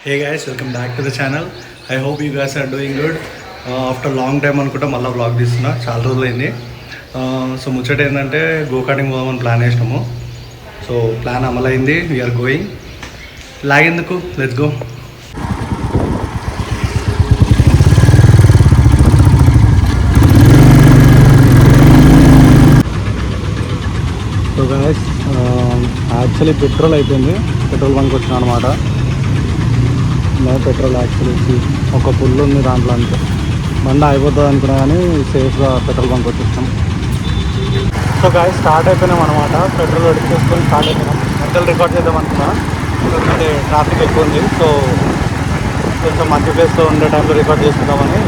Hey guys, welcome back to the channel. I hope you guys are doing good. After long time అనుకుంటా మళ్ళీ vlog తీస్తున్నా, చాలా రోజులు అయింది. సో ముచ్చట ఏంటంటే గోకార్టింగ్ పోదామని ప్లాన్ వేసినాము. సో ప్లాన్ అమలైంది, వీఆర్ గోయింగ్. లాగేందుకు, let's go. So guys, actually petrol అయిపోయింది, పెట్రోల్ బంక్ వచ్చినా అనమాట. పెట్రోల్ యాక్చువల్లీ ఒక ఫుల్ ఉంది దాంట్లో, అంతే బండి అయిపోతుంది అనుకున్నా కానీ సేఫ్గా పెట్రోల్ బంక్ వచ్చేస్తాం. సో గాయస్ స్టార్ట్ అయిపోయినాం అనమాట. పెట్రోల్ చేసుకొని స్టార్ట్ అయిపోయినాం. మధ్యలో రికార్డ్ చేద్దాం అనుకున్నా, ఎందుకంటే ట్రాఫిక్ ఎక్కువ ఉంది. సో కొంచెం మంచి ప్లేస్లో ఉండే టైంలో రికార్డ్ చేసుకుందామని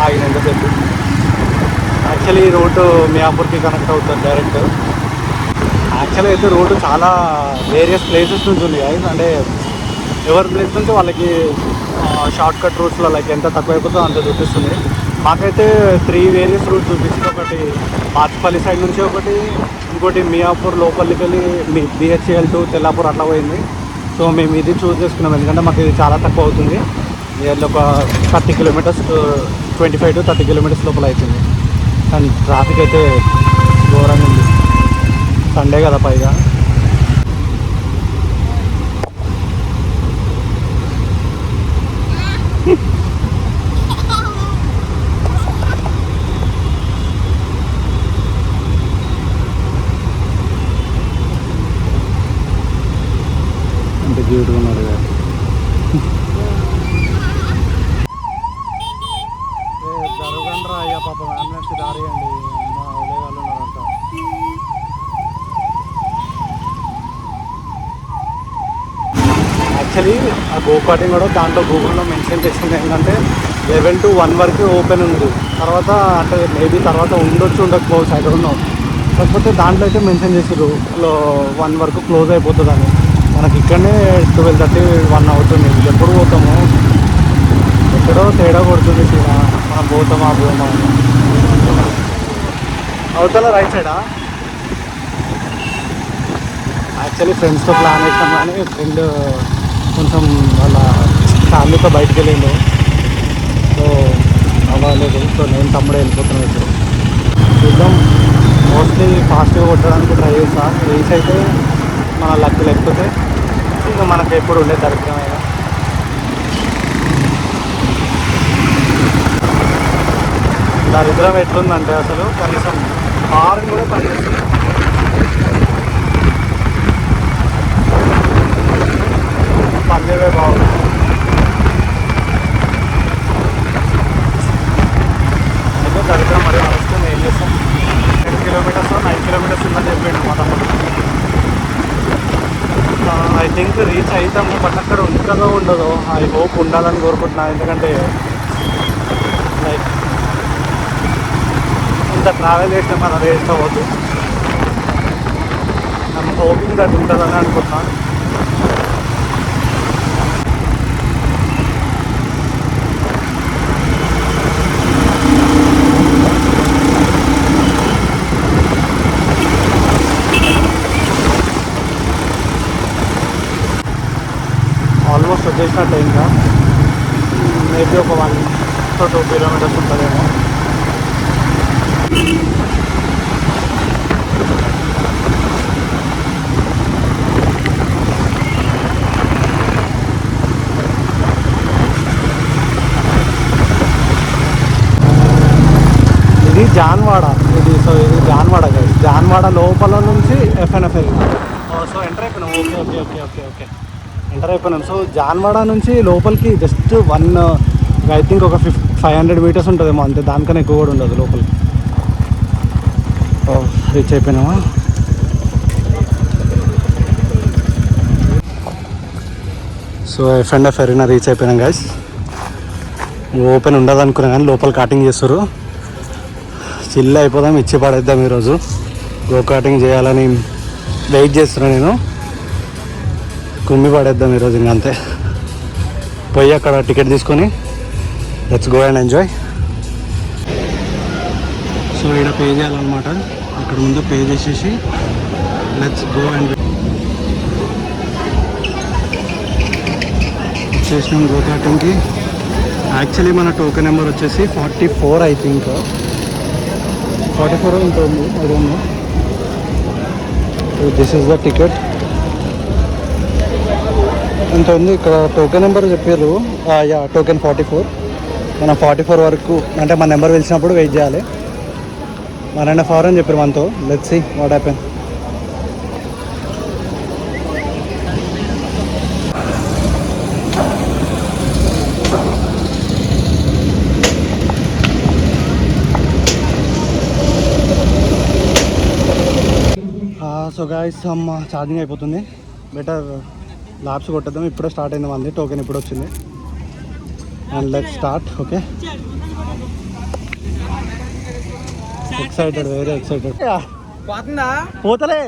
ఆగిన ఎంతసేపు. యాక్చువల్లీ ఈ రూటు మియాపూర్కి కనెక్ట్ అవుతుంది డైరెక్ట్. యాక్చువల్లీ అయితే రోడ్డు చాలా వేరియస్ ప్లేసెస్ నుంచి ఉంది గాయస్. అంటే ఎవరి ప్లేస్ నుంచి వాళ్ళకి షార్ట్ కట్ రూట్స్లో లైక్ ఎంత తక్కువ అయిపోతుందో అంత చూపిస్తుంది. మాకైతే 3 వేరియస్ రూట్స్ చూపిస్తుంది. ఒకటి మాచిపల్లి సైడ్ నుంచి, ఒకటి ఇంకోటి మియాపూర్ లోపలికి వెళ్ళి బిహెచ్ఎల్ టు తెల్లాపూర్ అట్లా పోయింది. సో మేము ఇది చూస్ చేసుకున్నాం, ఎందుకంటే మాకు ఇది చాలా తక్కువ అవుతుంది. ఇది ఒక 30 కిలోమీటర్స్, 25 to 30 కిలోమీటర్స్ లోపల అవుతుంది. కానీ ట్రాఫిక్ అయితే ఘోరంగా ఉంది, సండే కదా పైగా. ఎంత క్యూట్గా ఉన్నారు కదా. జరగండి రా అయ్యా, పాపం అంబులెన్స్కి దారి అండి, మా ఊళ్ళో వాళ్ళు ఉన్నారంట. యాక్చువల్లీ ఆ గోకార్టింగ్ కూడా దాంట్లో గూగుల్లో మెన్షన్ చేసింది ఏంటంటే 11 to 1 వరకు ఓపెన్ ఉంది. తర్వాత అంటే మేబీ తర్వాత ఉండకపోవచ్చు, ఐ డోంట్ నో. కాకపోతే దాంట్లో అయితే మెన్షన్ చేసారు 1 వరకు క్లోజ్ అయిపోతుందని. మనకి ఇక్కడనే 12:30, 1 అవుతుంది. ఎప్పుడు పోతాము, ఎక్కడో తేడా కొడుతుంది. మనం పోతామా అవతల రైట్ సైడా. యాక్చువల్లీ ఫ్రెండ్స్తో ప్లాన్ వేసాం, కానీ ఫ్రెండ్ కొంచెం వాళ్ళ ఫ్యామిలీతో బయటకు వెళ్ళిండు. సో అవ్వలేదు. సో నేను తమ్ముడే వెళ్ళిపోతున్నాను ఇప్పుడు. చూద్దాం, మోస్ట్లీ ఫాస్ట్గా కొట్టడానికి ట్రై చేస్తా. రేస్ అయితే మన లక్, లేకపోతే ఇంకా మనకి ఎప్పుడు ఉండే దరిద్రమైన. దరిద్రం ఎట్లుందంటే అసలు కనీసం కారు కూడా పనిచేస్తుంది. పందేవే బాగుంది. అయితే దరిద్రం మరి వస్తుంది, ఏం చేస్తాం. 10 కిలోమీటర్స్ 9 కిలోమీటర్స్ ఉందని చెప్పాడు మా తమ్ముడు. ఐ థింక్ రీచ్ అవుతాము, బట్ అక్కడ ఉంటుందో ఉండదో. ఐ హోప్ ఉండాలని కోరుకుంటున్నా, ఎందుకంటే లైక్ ఇంత ట్రావెల్ చేసినా మనం వేస్ట్ అవ్వద్దు. ఐఎమ్ హోపింగ్ దట్ ఉంటుందని అనుకుంటున్నాను. ఆల్మోస్ట్ వచ్చేసినట్టు, ఇంకా మేబీ ఒక 1 to 2 కిలోమీటర్స్ ఉంటుందేమో. ఇది జాన్వాడ, సో ఇది జాన్వాడ గైస్. జాన్వాడ లోపల నుంచి ఎఫ్ఎన్ఎఫ్ఎల్. సో ఎంటర్ అయిపోయినాం. ఓకే ఎంటర్ అయిపోయినాం. సో జాన్వాడ నుంచి లోపలికి జస్ట్ 1 ఐ థింక్ ఒక 500 మీటర్స్ ఉంటుందేమో, అంతే. దానికన్నా ఎక్కువ కూడా ఉండదు లోపలికి. రీచ్ అయిపోయినామా. సో ఎఫ్ఎన్ఎఫ్ ఎరీనా రీచ్ అయిపోయినాం గైస్. ఓపెన్ ఉండదు అనుకున్నా కానీ లోపల కార్టింగ్ చేస్తారు. చిల్ అయిపోదాం, ఇచ్చి పడేద్దాం. ఈరోజు గో కార్టింగ్ చేయాలని వెయిట్ చేస్తున్నాను నేను. కుమ్మి పడేద్దాం ఈరోజు, ఇంకా అంతే. పోయి అక్కడ టికెట్ తీసుకొని let's go and enjoy. So ఇక్కడ పే చేయాలన్నమాట. అక్కడ ముందు పే చేసేసి లెట్స్ గో అండ్ వచ్చేసినాం గో కార్టింగ్కి. యాక్చువల్లీ మన టోకెన్ నెంబర్ వచ్చేసి 44 ఐ థింక్. 44 ఇంత ఉంది, అది ఉంది. This is the ticket. ఇంత ఉంది ఇక్కడ టోకెన్ నెంబర్ చెప్పారు. Yeah token 44. మనం 44 వరకు అంటే మన నెంబర్ పిలిచినప్పుడు వెయిట్ చేయాలి. 1.5 hours అని చెప్పారు మనతో. Let's see what happen. So guys charging అయిపోతుంది. బెటర్ ల్యాబ్స్ కొట్టేద్దాం. ఇప్పుడే స్టార్ట్ అయింది మంది. టోకెన్ ఇప్పుడు వచ్చింది. And let's start. Okay, excited, very excited. పోతలే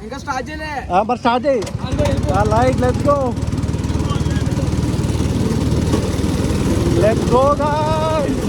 ఇంకా స్టార్ట్ చేయలే, మరి స్టార్ట్ చేయి. Light, let's go, let's go guys.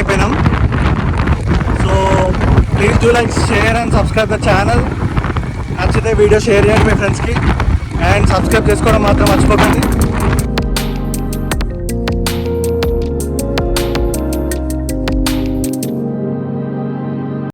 అయిపోయినాం. So please do like, share and subscribe the channel. నచ్చితే వీడియో షేర్ చేయండి మీ ఫ్రెండ్స్కి. అండ్ సబ్స్క్రైబ్ చేసుకోవడం మాత్రం మర్చిపోకండి.